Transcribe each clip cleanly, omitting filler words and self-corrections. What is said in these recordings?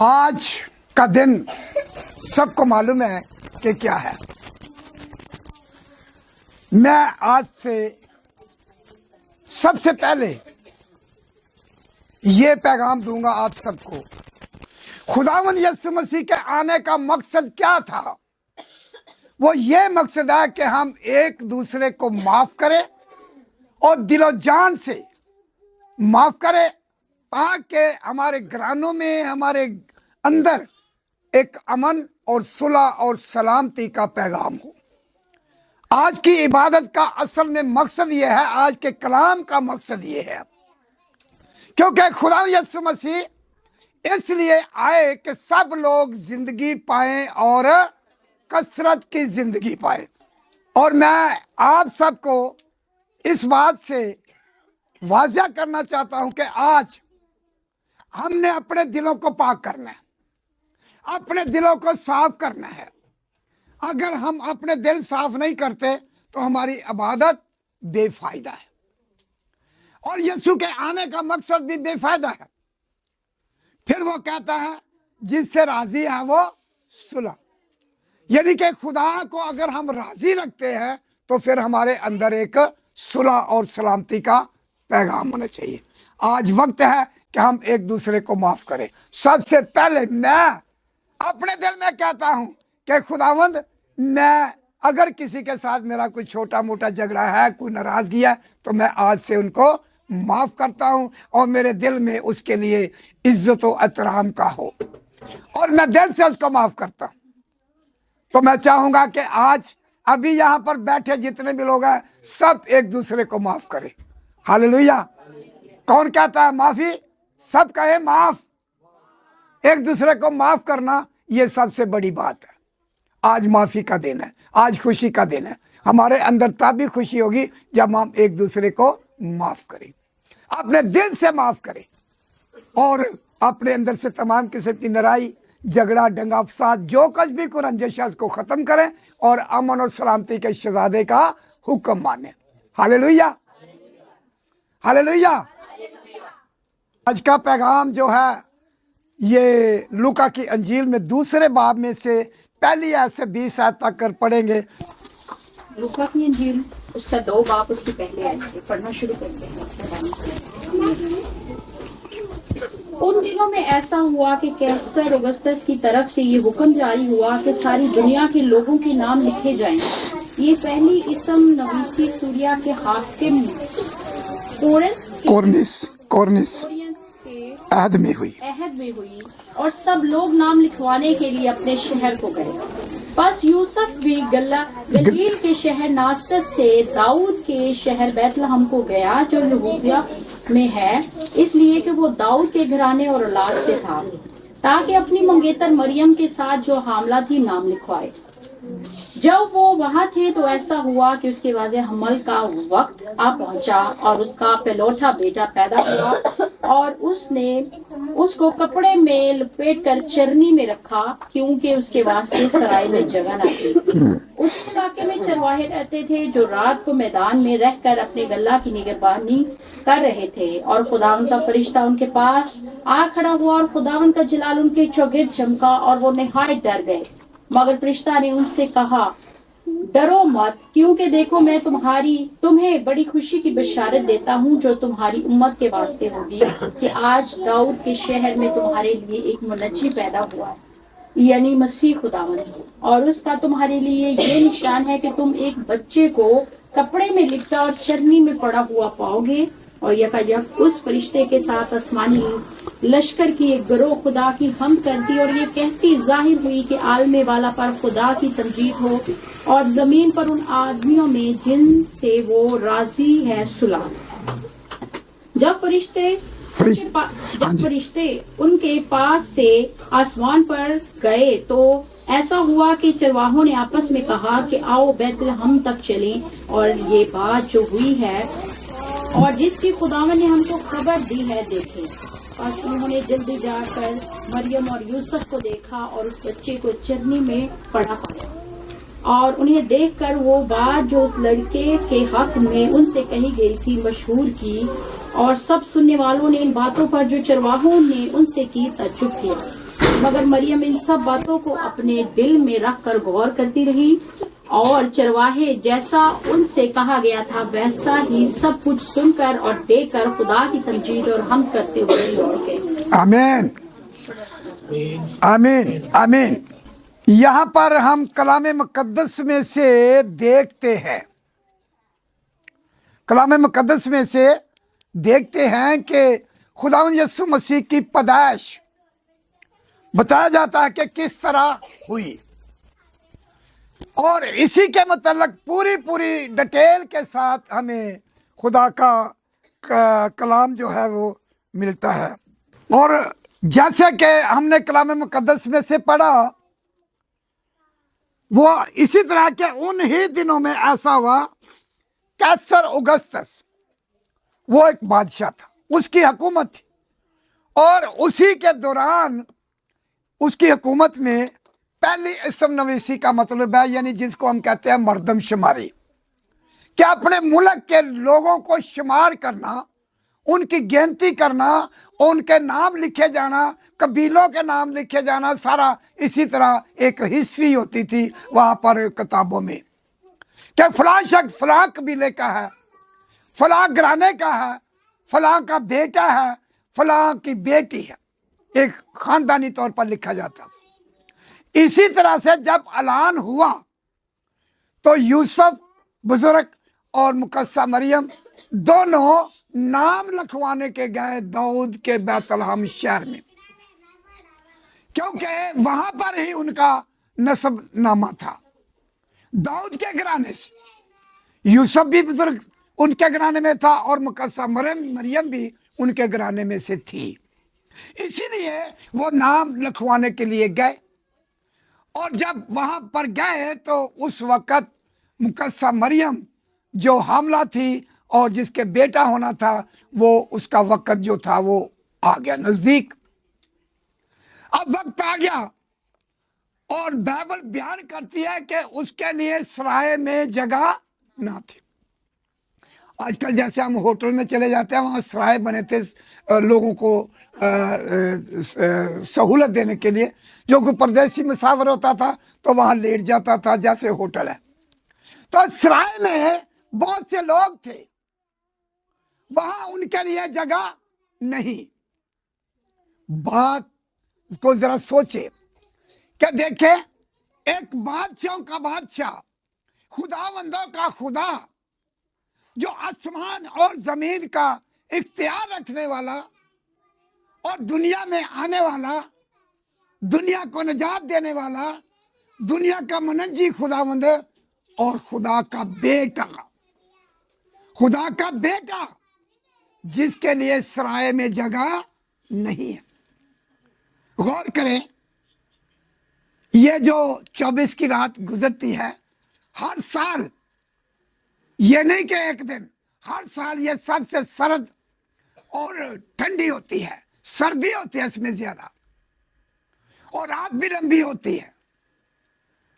आज का दिन सबको मालूम है कि क्या है। मैं आज से सबसे पहले ये पैगाम दूंगा आप सबको, खुदावंद यीशु मसीह के आने का मकसद क्या था। वो ये मकसद है कि हम एक दूसरे को माफ करें और दिलो जान से माफ करें, ताकि हमारे घरानों में, हमारे अंदर एक अमन और सुलह और सलामती का पैगाम हो। आज की इबादत का असल में मकसद ये है, आज के कलाम का मकसद ये है, क्योंकि खुदा यीशु मसीह इसलिए आए कि सब लोग जिंदगी पाएं और कसरत की जिंदगी पाएं। और मैं आप सबको इस बात से वाज़ेह करना चाहता हूं कि आज हमने अपने दिलों को पाक करना है, अपने दिलों को साफ करना है। अगर हम अपने दिल साफ नहीं करते तो हमारी इबादत बेफायदा है और यीशु के आने का मकसद भी बेफायदा है। फिर वो कहता है जिससे राजी है वो सुलह, यानी कि खुदा को अगर हम राजी रखते हैं तो फिर हमारे अंदर एक सुलह और सलामती का पैगाम होना चाहिए। आज वक्त है कि हम एक दूसरे को माफ करें। सबसे पहले मैं अपने दिल में कहता हूं कि खुदावंद, मैं अगर किसी के साथ मेरा कोई छोटा मोटा झगड़ा है, कोई नाराजगी है, तो मैं आज से उनको माफ करता हूं और मेरे दिल में उसके लिए इज्जत और एहतराम का हो और मैं दिल से उसको माफ करता हूं। तो मैं चाहूंगा कि आज अभी यहां पर बैठे जितने भी लोग हैं, सब एक दूसरे को माफ करें। हालेलुया। कौन कहता है माफी? सब कहे माफ। एक दूसरे को माफ करना ये सबसे बड़ी बात है। आज माफी का दिन है, आज खुशी का दिन है। हमारे अंदर तभी खुशी होगी जब हम एक दूसरे को माफ करें, अपने दिल से माफ करें और अपने अंदर से तमाम किस्म की लड़ाई, झगड़ा, दंगा फसाद, जो कुछ भी कोई रंजिश है उसको खत्म करें और अमन और सलामती के शहजादे का हुक्म माने। Hallelujah, hallelujah. आज का पैगाम जो है ये लूका की अंजील में दूसरे बाब में से पहली आयत से 20 आयत तक कर पढ़ेंगे। लूका की अंजील उसका 2 बाब उसकी पहली आयत से पढ़ना शुरू करते हैं। उन दिनों में ऐसा हुआ कि कैसर औगुस्तस की तरफ से ये हुक्म जारी हुआ कि सारी दुनिया के लोगों के नाम लिखे जाएं। ये पहली इसम नवीसी सूरिया के हाकिम कोरनिस अहद में हुई और सब लोग नाम लिखवाने के लिए अपने शहर को गए। बस यूसुफ भी गलील के शहर नासरत से दाऊद के शहर बैतलहम को गया जो यहूदिया में है, इसलिए कि वो दाऊद के घराने और औलाद से था, ताकि अपनी मंगेतर मरियम के साथ जो हामला थी नाम लिखवाए। जब वो वहाँ थे तो ऐसा हुआ कि उसके वाज़े हमल का वक्त आ पहुँचा और उसका पहलौठा बेटा पैदा हुआ और उसने उसको कपड़े में लपेट कर चरनी में रखा, क्योंकि उसके वास्ते सराय में जगह न थी। उस इलाके में चरवाहे रहते थे जो रात को मैदान में रहकर अपने गल्ला की निगहबानी कर रहे थे और खुदावन का फरिश्ता उनके पास आ खड़ा हुआ और खुदावन का जलाल उनके चौगिर्द चमका और वो निहायत डर गए। मगर फरिश्ता ने उनसे कहा, डरो मत, क्योंकि देखो मैं तुम्हें बड़ी खुशी की बशारत देता हूँ जो तुम्हारी उम्मत के वास्ते होगी कि आज दाऊद के शहर में तुम्हारे लिए एक मुनज्जी पैदा हुआ है, यानी मसीह खुदावन। और उसका तुम्हारे लिए ये निशान है कि तुम एक बच्चे को कपड़े में लिपटा और चरनी में पड़ा हुआ पाओगे और यकायक उस फरिश्ते के साथ आसमानी लश्कर की एक गिरोह खुदा की हम करती और ये कहती जाहिर हुई कि आलमे वाला पर खुदा की तमजीद हो और जमीन पर उन आदमियों में जिनसे वो राजी है सुलह। जब फरिश्ते उनके पास से आसमान पर गए तो ऐसा हुआ कि चरवाहों ने आपस में कहा कि आओ बैतलहम तक चलें और ये बात जो हुई है और जिसकी खुदावन ने हमको खबर दी है देखें। बस उन्होंने जल्दी जाकर मरियम और यूसुफ को देखा और उस बच्चे को चरनी में पड़ा पाया और उन्हें देखकर वो बात जो उस लड़के के हक में उनसे कही गई थी मशहूर की और सब सुनने वालों ने इन बातों पर जो चरवाहों ने उनसे की तज्जुब किया। मगर मरियम इन सब बातों को अपने दिल में रखकर गौर करती रही और चरवाहे जैसा उनसे कहा गया था वैसा ही सब कुछ सुनकर और देखकर खुदा की तमजीद और हमद करते हुए लौट गए। आमीन, आमीन, आमीन। यहाँ पर हम कलाम मुकद्दस में से देखते हैं, कलाम मुकद्दस में से देखते हैं कि खुदावंद यीशु मसीह की पैदाइश बताया जाता है कि किस तरह हुई, और इसी के मतलब पूरी डिटेल के साथ हमें खुदा का कलाम जो है वो मिलता है। और जैसे कि हमने कलाम मुकद्दस में से पढ़ा, वो इसी तरह के उन ही दिनों में ऐसा हुआ, कैसर औगुस्तुस वो एक बादशाह था, उसकी हुकूमत थी, और उसी के दौरान उसकी हुकूमत में पहली इसम नवीसी का मतलब है, यानी जिसको हम कहते हैं मर्दमशुमारी, कि अपने मुल्क के लोगों को शुमार करना, उनकी गिनती करना, उनके नाम लिखे जाना, कबीलों के नाम लिखे जाना, सारा इसी तरह एक हिस्ट्री होती थी वहाँ पर किताबों में, कि फलां शख्स फलां कबीले का है, फलां घराने का है, फलां का बेटा है, फलां की बेटी है, एक खानदानी तौर पर लिखा जाता था। इसी तरह से जब ऐलान हुआ तो यूसुफ बुजुर्ग और मुकस्सा मरियम दोनों नाम लिखवाने के गए दाऊद के बैतलहम शहर में, क्योंकि वहां पर ही उनका नस्ब नामा था, दाऊद के घराने से। यूसुफ भी बुजुर्ग उनके घराने में था और मुकस्सा मरियम भी उनके घराने में से थी, इसीलिए वो नाम लिखवाने के लिए गए। और जब वहां पर गए तो उस वक्त मुकस्सा मरियम जो हामला थी और जिसके बेटा होना था, वो उसका वक्त जो था वो आ गया नजदीक। अब वक्त आ गया और बाइबल बयान करती है कि उसके लिए सराय में जगह ना थी। आजकल जैसे हम होटल में चले जाते हैं, वहाँ सराय बने थे लोगों को सहूलत देने के लिए, जो कोई परदेसी मुसाफिर होता था तो वहाँ लेट जाता था, जैसे होटल है। तो सराय में बहुत से लोग थे, वहां उनके लिए जगह नहीं। बात को जरा सोचे क्या देखे, एक बादशाहों का बादशाह, खुदावंदों का खुदा, जो आसमान और जमीन का इख्तियार रखने वाला और दुनिया में आने वाला, दुनिया को निजात देने वाला, दुनिया का मुनज्जी खुदावंद और खुदा का बेटा, खुदा का बेटा, जिसके लिए सराय में जगह नहीं है। गौर करें, ये जो 24 की रात गुजरती है हर साल, ये नहीं कि एक दिन, हर साल ये सबसे सर्द और ठंडी होती है, सर्दी होती है इसमें ज्यादा, और रात भी लंबी होती है।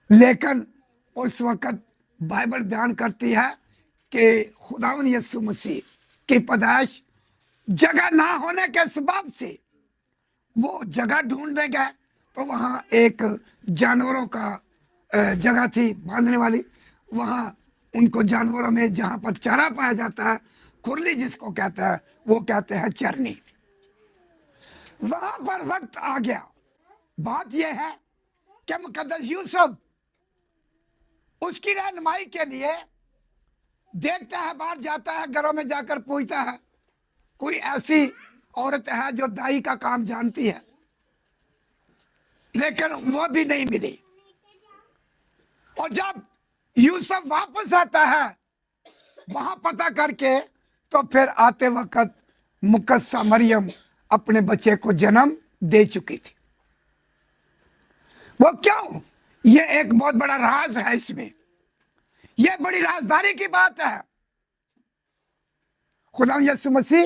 लेकिन उस वक्त बाइबल बयान करती है कि खुदावंद यीशु मसीह की पैदाइश जगह ना होने के सबब से वो जगह ढूंढने गए, तो वहाँ एक जानवरों का जगह थी बांधने वाली, वहाँ उनको जानवरों में जहाँ पर चारा पाया जाता है, खुरली जिसको कहता है, वो कहते हैं चरनी, वहाँ पर वक्त आ गया। बात यह है कि मुकद्दस यूसुफ उसकी रहनुमाई के लिए देखता है, बाहर जाता है, घरों में जाकर पूछता है कोई ऐसी औरत है जो दाई का काम जानती है, लेकिन वो भी नहीं मिली। और जब यूसुफ वापस आता है वहां पता करके, तो फिर आते वक्त मुकद्दसा मरियम अपने बच्चे को जन्म दे चुकी थी। वो क्यों? ये एक बहुत बड़ा राज है, इसमें ये बड़ी राजदारी की बात है। खुदा यीशु मसीह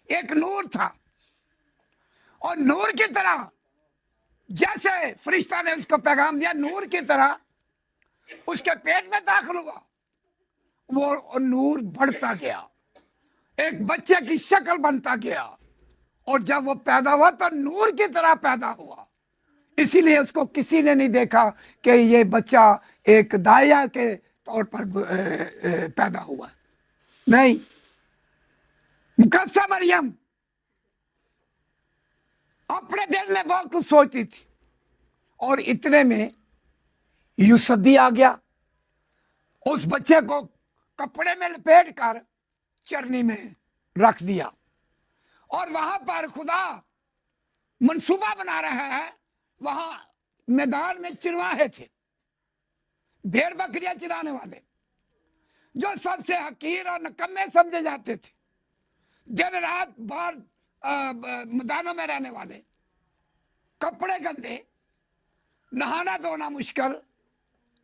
एक नूर था, और नूर की तरह जैसे फरिश्ता ने उसको पैगाम दिया, नूर की तरह उसके पेट में दाखिल हुआ, वो नूर बढ़ता गया, एक बच्चे की शक्ल बनता गया, और जब वो पैदा हुआ तो नूर की तरह पैदा हुआ, इसीलिए उसको किसी ने नहीं देखा कि ये बच्चा एक दाया के तौर पर पैदा हुआ। नहीं, मुकद्दसा मरियम अपने दिल में बहुत कुछ सोचती थी, और इतने में यूसुफ भी आ गया। उस बच्चे को कपड़े में लपेट कर चरनी में रख दिया, और वहां पर खुदा मंसूबा बना रहा है। वहां मैदान में चिरवाहे थे, भेड़ बकरियां चराने वाले, जो सबसे हकीर और नकम्मे समझे जाते थे, दिन रात बाहर मैदानों में रहने वाले, कपड़े गंदे, नहाना धोना मुश्किल,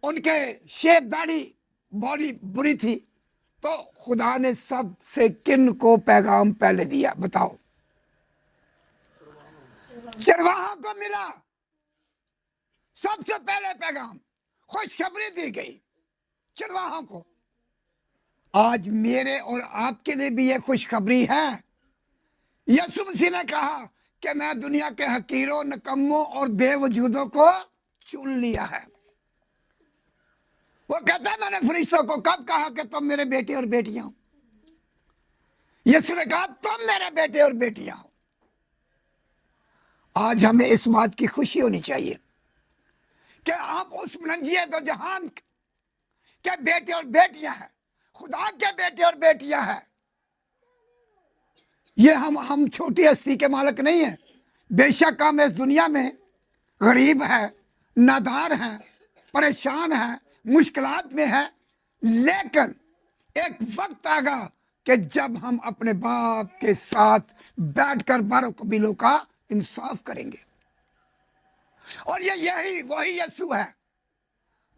उनके शेप दाढ़ी बॉडी बुरी थी। तो खुदा ने सबसे किन को पैगाम पहले दिया, बताओ? चरवाहा को मिला सबसे पहले पैगाम, खुशखबरी दी गई चरवाहा को। आज मेरे और आपके लिए भी यह खुशखबरी है। यीशु मसीह ने कहा कि मैं दुनिया के हकीरों, नकम्मों और बेवजूदों को चुन लिया है। वो कहता है मैंने फरिश्तों को कब कहा कि तुम मेरे बेटे और बेटियां हो? यीशु ने कहा तुम मेरे बेटे और बेटियां हो। आज हमें इस बात की खुशी होनी चाहिए कि हम उस मनजिए दो जहान के बेटे और बेटियां हैं, खुदा के बेटे और बेटियां हैं। ये हम छोटी हस्ती के मालिक नहीं है। बेशक हम इस दुनिया में गरीब है, नादार हैं, परेशान हैं, मुश्किलात में है, लेकिन एक वक्त आएगा कि जब हम अपने बाप के साथ बैठकर 12 कबीलों का इंसाफ करेंगे। और यही वही यीशु है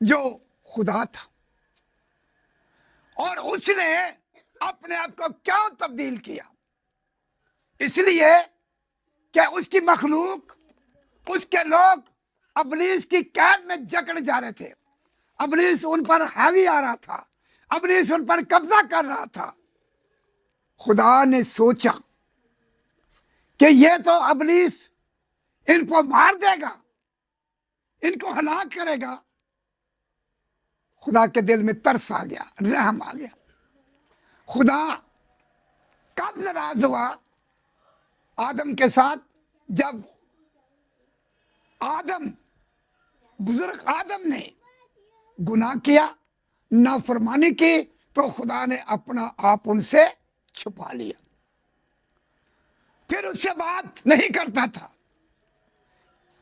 जो खुदा था, और उसने अपने आप को क्यों तब्दील किया? इसलिए कि उसकी मखलूक, उसके लोग अबलीस की कैद में जकड़ जा रहे थे। अबलीस उन पर हावी आ रहा था, अबलीस उन पर कब्जा कर रहा था। खुदा ने सोचा कि ये तो अबलीस इनको मार देगा, इनको हलाक करेगा। खुदा के दिल में तरस आ गया, रहम आ गया। खुदा कब नाराज हुआ आदम के साथ? जब बुजुर्ग आदम ने गुनाह किया, नाफरमानी की, तो खुदा ने अपना आप उनसे छुपा लिया, फिर उससे बात नहीं करता था।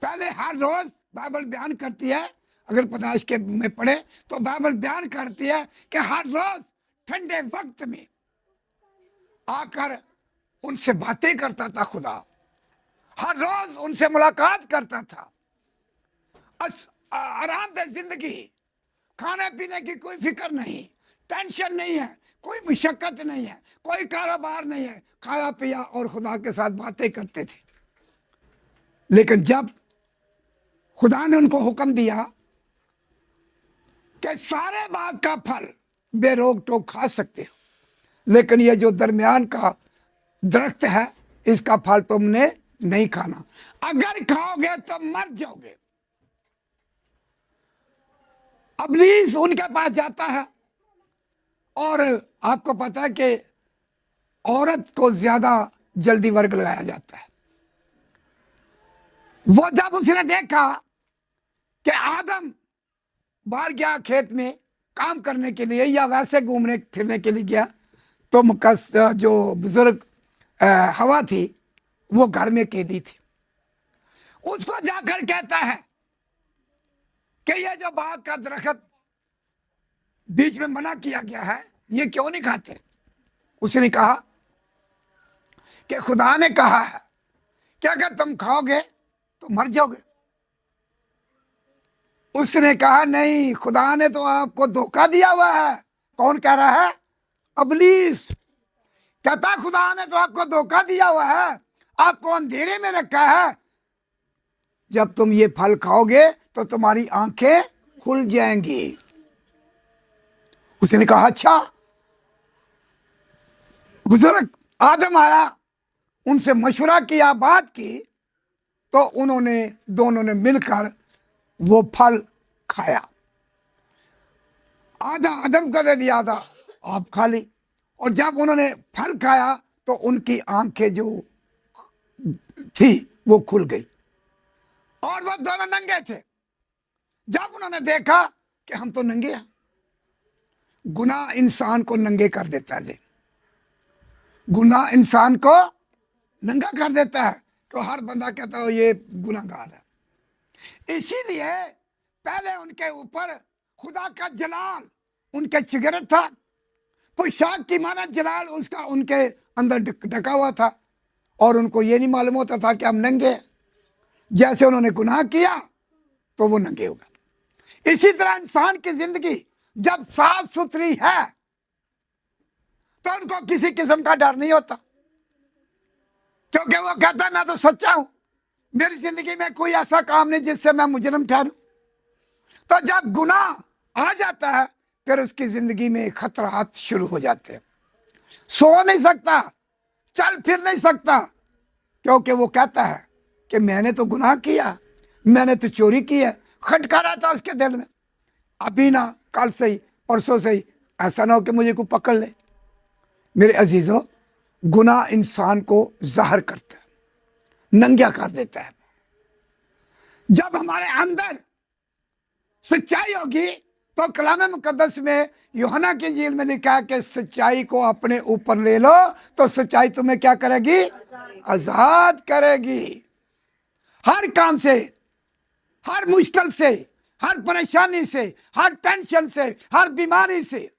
पहले हर रोज बाइबल बयान करती है, अगर पैदाइश के में पढ़े तो बाइबल बयान करती है कि हर रोज ठंडे वक्त में आकर उनसे बातें करता था। खुदा हर रोज उनसे मुलाकात करता था। आरामदेह जिंदगी, खाने पीने की कोई फिक्र नहीं, टेंशन नहीं है, कोई मुशक्कत नहीं है, कोई कारोबार नहीं है, खाया पिया और खुदा के साथ बातें करते थे। लेकिन जब खुदा ने उनको हुक्म दिया कि सारे बाग का फल बेरोक टोक खा सकते हो, लेकिन ये जो दरमियान का दरख्त है इसका फल तुमने नहीं खाना, अगर खाओगे तो मर जाओगे। अबलीस उनके पास जाता है, और आपको पता है कि औरत को ज्यादा जल्दी वर्ग लगाया जाता है। वो जब उसने देखा कि आदम बाहर गया खेत में काम करने के लिए या वैसे घूमने फिरने के लिए गया, तो जो बुजुर्ग हवा थी वो घर में कैदी थी। उसको जाकर कहता है कि ये जो बाग का दरख्त बीच में मना किया गया है, ये क्यों नहीं खाते? उसने कहा कि खुदा ने कहा है कि अगर तुम खाओगे तो मर जाओगे। उसने कहा नहीं, खुदा ने तो आपको धोखा दिया हुआ है। कौन कह रहा है? अबलीस कहता खुदा ने तो आपको धोखा दिया हुआ है, आपको अंधेरे में रखा है। जब तुम ये फल खाओगे तो तुम्हारी आंखें खुल जाएंगी। उसने कहा अच्छा। बुजुर्ग आदम आया, उनसे मशवरा किया, बात की, तो उन्होंने दोनों ने मिलकर वो फल खाया। आधा आदम को दे दिया था, आप खा ली। और जब उन्होंने फल खाया तो उनकी आंखें जो थी वो खुल गई और वो दोनों नंगे थे। जब उन्होंने देखा कि हम तो नंगे हैं, गुनाह इंसान को नंगे कर देता है। गुनाह इंसान को नंगा कर देता है, तो हर बंदा कहता है ये गुनाहगार है। इसीलिए पहले उनके ऊपर खुदा का जलाल उनके चिगरत था, पोशाक की माना जलाल उसका उनके अंदर ढका हुआ था, और उनको ये नहीं मालूम होता था कि हम नंगे हैं। जैसे उन्होंने गुनाह किया तो वो नंगे हो गए। इसी तरह इंसान की जिंदगी जब साफ सुथरी है तो उनको किसी किस्म का डर नहीं होता, क्योंकि वो कहता है मैं तो सच्चा हूं, मेरी जिंदगी में कोई ऐसा काम नहीं जिससे मैं मुजरिम ठहरूं। तो जब गुनाह आ जाता है फिर उसकी जिंदगी में खतरात शुरू हो जाते हैं। सो नहीं सकता, चल फिर नहीं सकता, क्योंकि वो कहता है कि मैंने तो गुनाह किया, मैंने तो चोरी की है। खटका रहा था उसके दिल में, अभी ना कल से ही परसों से ही ऐसा ना हो कि मुझे कोई पकड़ ले। मेरे अजीजों, गुनाह इंसान को ज़ाहिर करता है, नंगा कर देता है। जब हमारे अंदर सच्चाई होगी तो कलाम मुकद्दस में यूहन्ना की इंजील में लिखा है कि सच्चाई को अपने ऊपर ले लो तो सच्चाई तुम्हें क्या करेगी? आजाद करेगी। हर काम से, हर मुश्किल से, हर परेशानी से, हर टेंशन से, हर बीमारी से।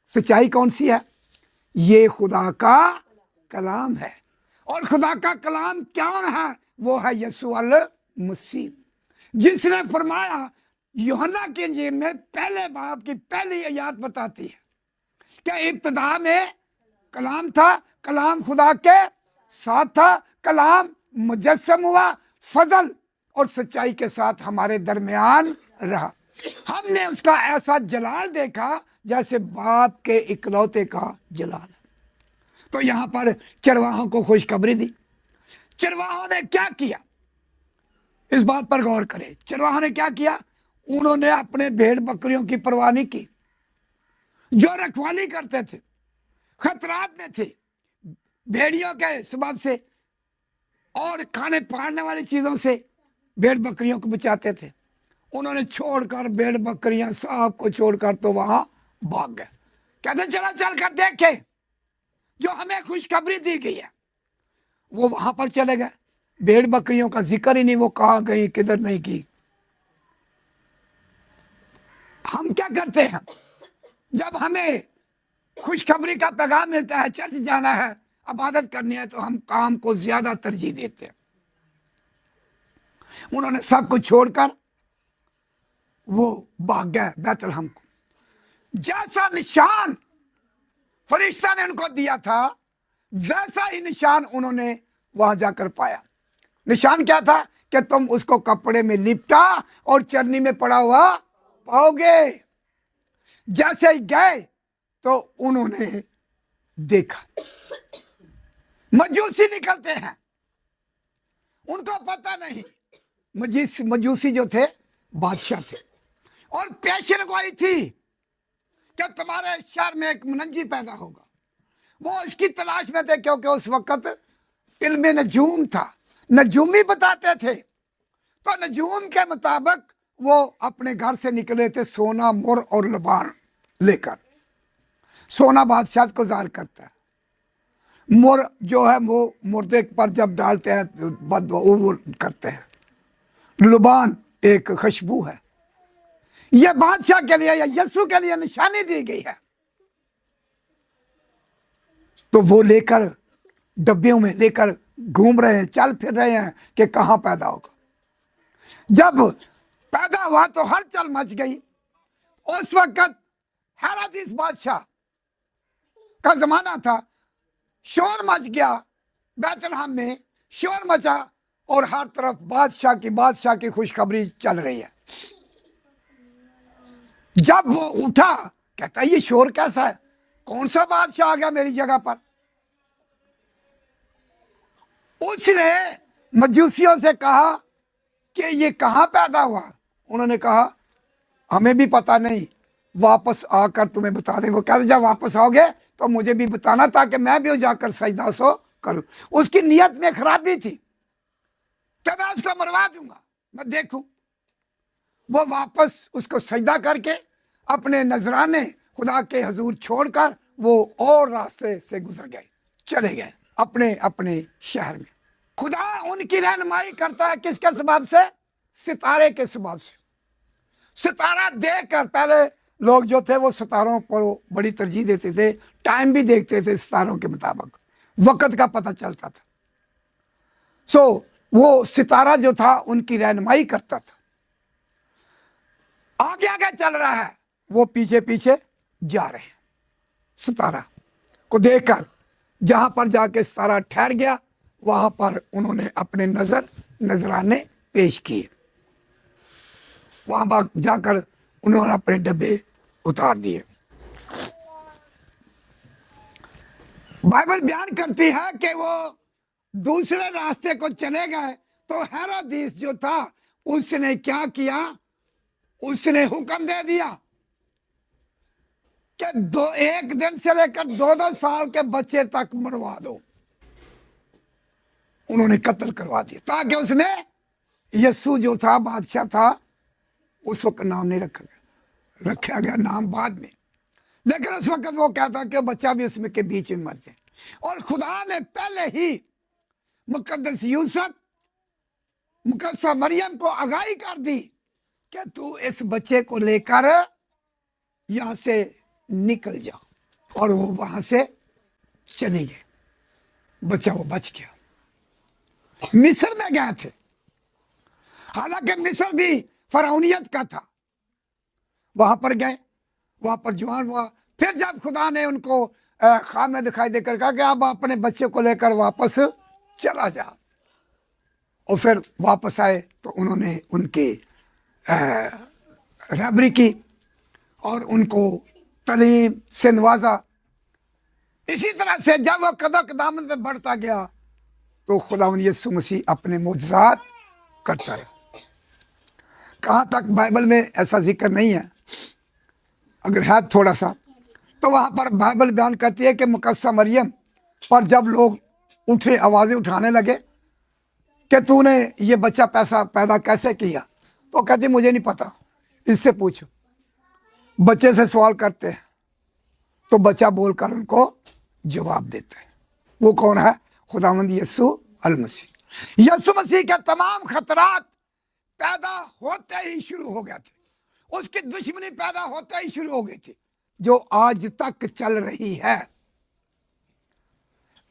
सच्चाई कौन सी है? ये खुदा का कलाम है। और खुदा का कलाम कौन है? वो है यीशु मसीह, जिसने फरमाया, यूहन्ना की इंजील में पहले बाब की पहली आयत बताती है कि इब्तिदा में कलाम था, कलाम खुदा के साथ था, कलाम मुजस्सम हुआ, फजल और सच्चाई के साथ हमारे दरमियान रहा। हमने उसका ऐसा जलाल देखा जैसे बाप के इकलौते का जलाल। तो यहां पर चरवाहों को खुशखबरी दी। चरवाहों ने क्या किया, इस बात पर गौर करें। चरवाहों ने क्या किया? उन्होंने अपने भेड़ बकरियों की परवाह नहीं की। जो रखवाली करते थे, खतरात में थे, भेड़ियों के सबब से और खाने पकाने वाली चीजों से भेड़ बकरियों को बचाते थे। उन्होंने छोड़कर भेड़ बकरियां सब को छोड़कर तो वहां भाग गए। कहते चला चल कर देखे जो हमें खुशखबरी दी गई है। वो वहां पर चले गए, भेड़ बकरियों का जिक्र ही नहीं, वो कहां गई किधर नहीं की। हम क्या करते हैं जब हमें खुशखबरी का पैगाम मिलता है, चर्च जाना है, इबादत करनी है, तो हम काम को ज्यादा तरजीह देते हैं। उन्होंने सब कुछ छोड़कर वो भाग गए बैतलहम को। जैसा निशान फरिश्ता ने उनको दिया था वैसा ही निशान उन्होंने वहां जाकर पाया। निशान क्या था? कि तुम उसको कपड़े में लिपटा और चरनी में पड़ा हुआ पाओगे। जैसे ही गए तो उन्होंने देखा। मजूसी निकलते हैं, उनको पता नहीं। मजूसी जो थे बादशाह थे, और पेशन गोई थी कि तुम्हारे शहर में एक मुनज्जी पैदा होगा। वो इसकी तलाश में थे, क्योंकि उस वक्त इल्म नजूम था, नजूमी बताते थे। तो नजूम के मुताबिक वो अपने घर से निकले थे सोना, मुर और लबान लेकर। सोना बादशाह को ज़ाहिर करता है, मुर जो है वो मुर्दे पर जब डालते हैं तो बदबू करते हैं, लुबान एक खुशबू है। यह बादशाह के लिए या यीशु के लिए निशानी दी गई है। तो वो लेकर डब्बियों में लेकर घूम रहे हैं, चल फिर रहे हैं कि कहां पैदा होगा। जब पैदा हुआ तो हलचल मच गई। उस वक्त हेरोदेस बादशाह का जमाना था। शोर मच गया, बैतलहम में शोर मचा और हर तरफ बादशाह की खुशखबरी चल रही है। जब वो उठा, कहता है ये शोर कैसा है, कौन सा बादशाह आ गया मेरी जगह पर। उसने मजूसियों से कहा कि ये कहाँ पैदा हुआ। उन्होंने कहा हमें भी पता नहीं, वापस आकर तुम्हें बता देंगे। कहते जब वापस आओगे तो मुझे भी बताना, ताकि मैं भी जाकर सजदा सो करूं। उसकी नीयत में खराबी थी कि मैं उसको मरवा दूंगा, मैं देखूं। वो वापस उसको सजदा करके अपने नजराने खुदा के हजूर छोड़कर वो और रास्ते से गुजर गए, चले गए अपने अपने शहर में। खुदा उनकी रहनुमाई करता है किसके सबब से? सितारे के सबब से। सितारा देखकर, पहले लोग जो थे वो सितारों पर बड़ी तरजीह देते थे, टाइम भी देखते थे सितारों के मुताबिक, वक्त का पता चलता था। सो वो सितारा जो था उनकी रहनुमाई करता था। आगे आगे चल रहा है, वो पीछे पीछे जा रहे हैं। सितारा को देखकर जहां पर जाके सितारा ठहर गया, वहां पर उन्होंने अपने नजराने पेश किए। वहां पर जाकर उन्होंने अपने डब्बे उतार दिए। बाइबल बयान करती है कि वो दूसरे रास्ते को चले गए, तो हेरोदेस जो था उसने क्या किया? उसने हुक्म दे दिया कि एक दिन से लेकर 2-2 साल के बच्चे तक मरवा दो। उन्होंने कत्ल करवा दिया, ताकि उसमें यीशु जो था बादशाह था, उस वक्त नाम नहीं रखा गया नाम बाद में, लेकिन उस वक्त वो कहता कि बच्चा भी उसमें के बीच में मर जाए। और खुदा ने पहले ही मुकद्दस यूसुफ, मुकद्दसा मरियम को आगाही कर दी कि तू इस बच्चे को लेकर यहां से निकल जा। और वो वहां से चले गए, बच्चा वो बच गया। मिस्र में गए थे, हालांकि मिस्र भी फरौनियत का था। वहां पर गए, वहां पर जवान हुआ। फिर जब खुदा ने उनको ख्वाब में दिखाई देकर कहा कि आप अपने बच्चे को लेकर वापस चला जा, और फिर वापस आए तो उन्होंने उनकी रहबरी की और उनको तालीम से नवाजा। इसी तरह से जब वह कदम कदामत में बढ़ता गया, तो खुदावंद यीशु मसीह अपने मुजज़ात करता रहा। कहाँ तक बाइबल में ऐसा जिक्र नहीं है, अगर है थोड़ा सा, तो वहाँ पर बाइबल बयान करती है कि मुकद्दसा मरियम पर जब लोग उठे, आवाज़ें उठाने लगे कि तूने ये बच्चा पैदा कैसे किया, तो कहती मुझे नहीं पता, इससे पूछो। बच्चे से सवाल करते हैं तो बच्चा बोलकर उनको जवाब देता है। वो कौन है? खुदावंद यीशु अल मसीह। यीशु मसीह के तमाम खतरात पैदा होते ही शुरू हो गए थे, उसकी दुश्मनी पैदा होते ही शुरू हो गई थी, जो आज तक चल रही है।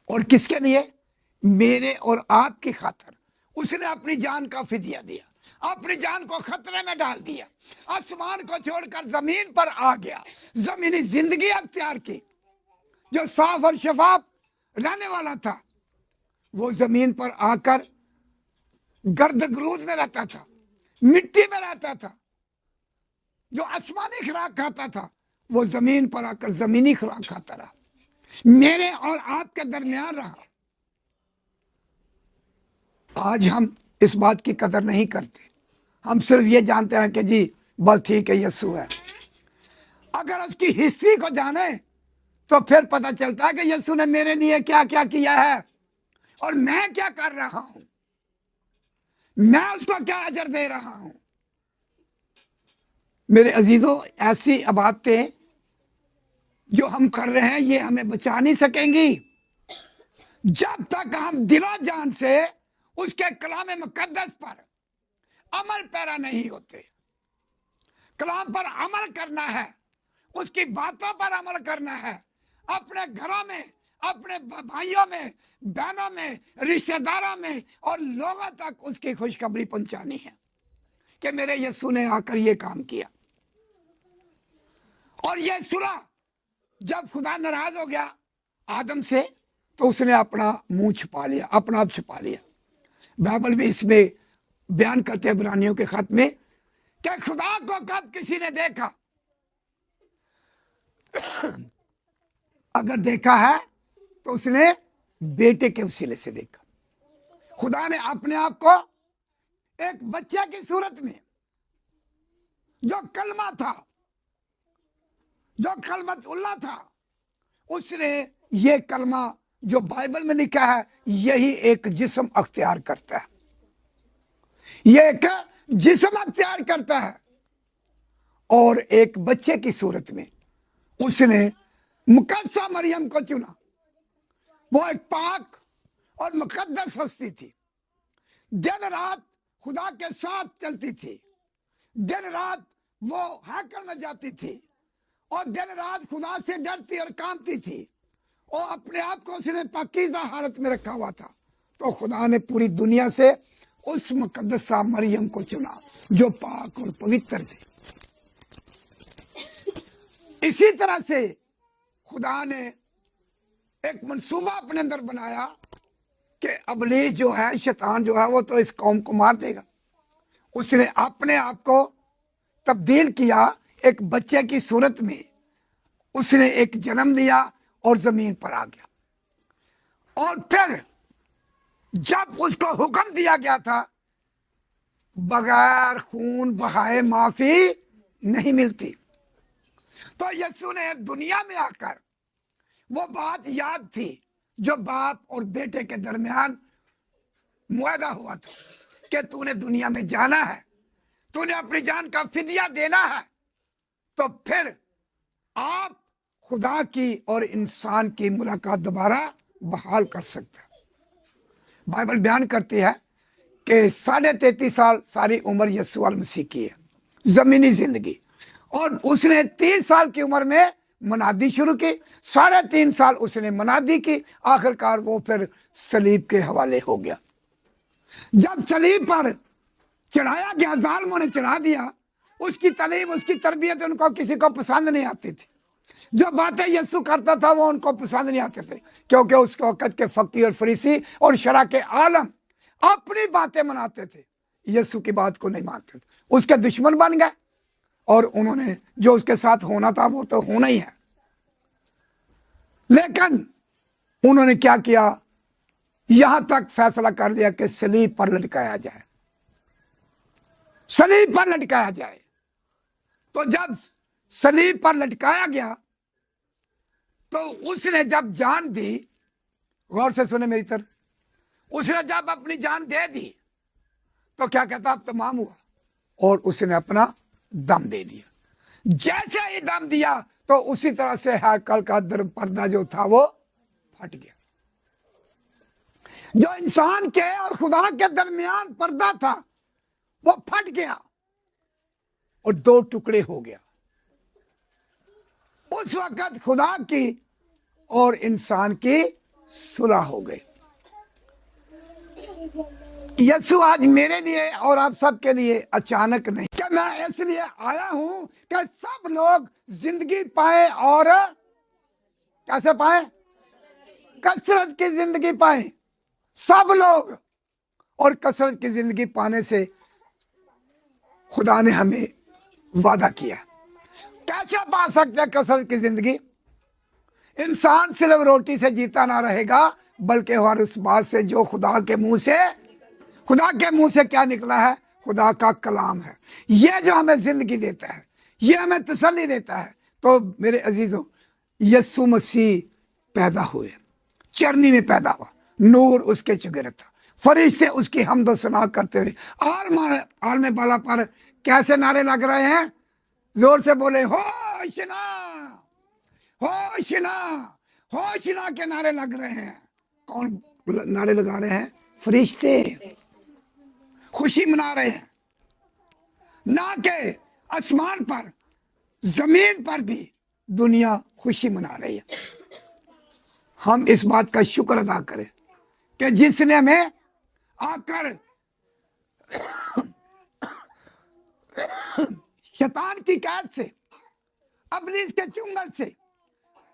और किसके लिए? मेरे और आपकी खातिर उसने अपनी जान का फिदिया दिया, अपनी जान को खतरे में डाल दिया, आसमान को छोड़कर जमीन पर आ गया, जमीनी जिंदगी अख्तियार की। जो साफ और शफाफ रहने वाला था, वो जमीन पर आकर गर्द गरूद में रहता था, मिट्टी में रहता था। जो आसमानी खुराक खाता था, वो जमीन पर आकर जमीनी खुराक खाता रहा, मेरे और आपके दरमियान रहा। आज हम इस बात की कदर नहीं करते, हम सिर्फ ये जानते हैं कि जी बस ठीक है, यीशु है। अगर उसकी हिस्ट्री को जाने तो फिर पता चलता है कि यीशु ने मेरे लिए क्या क्या किया है और मैं क्या कर रहा हूं, मैं उसको क्या अजर दे रहा हूं। मेरे अजीजों, ऐसी इबादतें जो हम कर रहे हैं, ये हमें बचा नहीं सकेंगी जब तक हम दिलो जान से उसके कलाम मुकद्दस पर अमल पैरा नहीं होते। कलाम पर अमल करना है, उसकी बातों पर अमल करना है, अपने घरों में, अपने भाइयों में, बहनों में, रिश्तेदारों में और लोगों तक उसकी खुशखबरी पहुंचानी है कि मेरे यीशु ने आकर ये काम किया। और ये सुना, जब खुदा नाराज हो गया आदम से, तो उसने अपना मुंह छुपा लिया, अपना आप छुपा लिया। बाइबल में इसमें बयान करते हैं इब्रानियों के खत में कि खुदा को कब किसी ने देखा? अगर देखा है तो उसने बेटे के वसीले से देखा। खुदा ने अपने आप को एक बच्चे की सूरत में, जो कलमा था, जो कलमतुल्लाह था, उसने ये कलमा जो बाइबल में लिखा है, यही एक जिस्म अख्तियार करता है, ये एक जिस्म अख्तियार करता है। और एक बच्चे की सूरत में उसने मुकद्दसा मरियम को चुना। वो एक पाक और मुकद्दस हस्ती थी, दिन रात खुदा के साथ चलती थी, दिन रात वो हैकल में जाती थी और दिन रात खुदा से डरती और कांपती थी और अपने आप को उसने पाकीज़ा हालत में रखा हुआ था। तो खुदा ने पूरी दुनिया से उस मुकद्दसा मरियम को चुना जो पाक और पवित्र थी। इसी तरह से खुदा ने एक मंसूबा अपने अंदर बनाया कि इब्लीस जो है, शैतान जो है, वो तो इस कौम को मार देगा। उसने अपने आप को तब्दील किया, एक बच्चे की सूरत में उसने एक जन्म लिया और जमीन पर आ गया। और फिर जब उसको हुक्म दिया गया था, बगैर खून बहाए माफी नहीं मिलती, तो यीशु ने दुनिया में आकर वो बात याद थी जो बाप और बेटे के दरमियान मुआहदा हुआ था कि तूने दुनिया में जाना है, तूने अपनी जान का फिदिया देना है, तो फिर आप खुदा की और इंसान की मुलाकात दोबारा बहाल कर सकते हैं। बाइबल बयान करती है कि 33.5 साल सारी उम्र यीशु मसीह की है, जमीनी जिंदगी, और उसने 30 साल की उम्र में मनादी शुरू की, 3.5 साल उसने मनादी की, आखिरकार वो फिर सलीब के हवाले हो गया। जब सलीब पर चढ़ाया गया, जालिमों ने चढ़ा दिया, उसकी तालीम, उसकी तरबियत उनको किसी को पसंद नहीं आती थी। जो बातें यीशु करता था वो उनको पसंद नहीं आते थे, क्योंकि उस वक्त के फकीर और फरीसी और शरा के आलम अपनी बातें मनाते थे, यीशु की बात को नहीं मानते थे। उसके दुश्मन बन गए और उन्होंने जो उसके साथ होना था वो तो होना ही है। लेकिन उन्होंने क्या किया, यहां तक फैसला कर लिया कि सलीब पर लटकाया जाए, सलीब पर लटकाया जाए। तो जब सलीब पर लटकाया गया तो उसने जब जान दी, गौर से सुने मेरी तरफ, उसने जब अपनी जान दे दी तो क्या कहता, अब तमाम हुआ, और उसने अपना दम दे दिया। जैसे ही दम दिया तो उसी तरह से हैकल का पर्दा जो था वो फट गया। जो इंसान के और खुदा के दरमियान पर्दा था वो फट गया और 2 टुकड़े हो गया। उस वक्त खुदा की और इंसान की सुलह हो गई। यीशु आज मेरे लिए और आप सब के लिए अचानक नहीं, कि मैं इसलिए आया हूं कि सब लोग जिंदगी पाए, और कैसे पाए, कसरत की जिंदगी पाए, सब लोग। और कसरत की जिंदगी पाने से खुदा ने हमें वादा किया। कैसे पा सकते हैं कसरत की जिंदगी? इंसान सिर्फ रोटी से जीता ना रहेगा, बल्कि हर उस बात से जो खुदा के मुंह से क्या निकला है, खुदा का कलाम है। ये जो हमें जिंदगी देता है, ये हमें तसल्ली देता है। तो मेरे अजीजों, यीशु मसीह पैदा हुए, चरनी में पैदा हुआ, नूर उसके चुगिरद था, फरिश्ते उसकी हमद सना करते हुए आलम बाला पर कैसे नारे लग रहे हैं, जोर से बोले, होशना होशना होशना के नारे लग रहे हैं। कौन नारे लगा रहे हैं? फरिश्ते खुशी मना रहे हैं। ना के आसमान पर, जमीन पर भी दुनिया खुशी मना रही है। हम इस बात का शुक्र अदा करें कि जिसने हमें आकर शैतान की कैद से, इब्लीस के चुंगल से,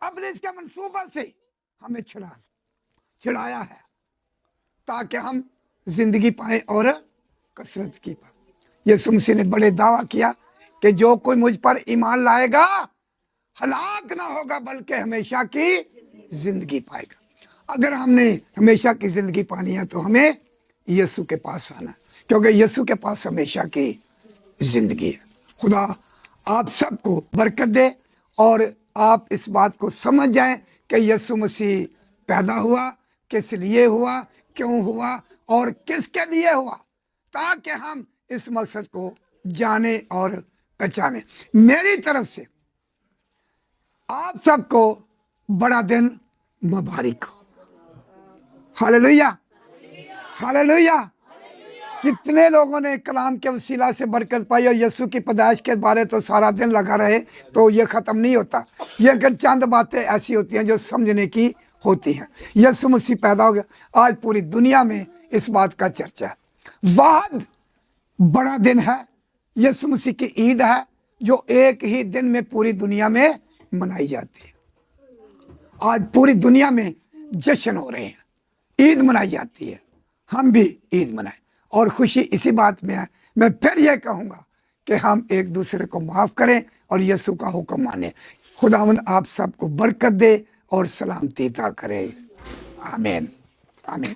इब्लीस के मंसूबा से हमें छिड़ाया है, ताकि हम जिंदगी पाए और कसरत की पाए। यीशु मसीह ने बड़े दावा किया कि जो कोई मुझ पर ईमान लाएगा हलाक ना होगा, बल्कि हमेशा की जिंदगी पाएगा। अगर हमने हमेशा की जिंदगी पानी है तो हमें यीशु के पास आना, क्योंकि यीशु के पास हमेशा की जिंदगी है। खुदा आप सबको बरकत दे और आप इस बात को समझ जाएं कि यीशु मसीह पैदा हुआ, किस लिए हुआ, क्यों हुआ और किसके लिए हुआ, ताकि हम इस मकसद को जाने और पहचाने। मेरी तरफ से आप सबको बड़ा दिन मुबारक हो। Hallelujah, hallelujah. कितने लोगों ने कलाम के वसीला से बरकत पाई और यीशु की पैदाइश के बारे तो सारा दिन लगा रहे, तो ये ख़त्म नहीं होता। ये अगर चंद बातें ऐसी होती हैं जो समझने की होती हैं। यीशु मसीह पैदा हो गया, आज पूरी दुनिया में इस बात का चर्चा है। वाद बड़ा दिन है, यीशु मसीह की ईद है, जो एक ही दिन में पूरी दुनिया में मनाई जाती है। आज पूरी दुनिया में जश्न हो रहे हैं, ईद मनाई जाती है, हम भी ईद मनाएं। और खुशी इसी बात में है। मैं फिर यह कहूँगा कि हम एक दूसरे को माफ़ करें और यीशु का हुक्म माने। खुदावंद आप सबको बरकत दे और सलामती अता करे। आमीन, आमीन।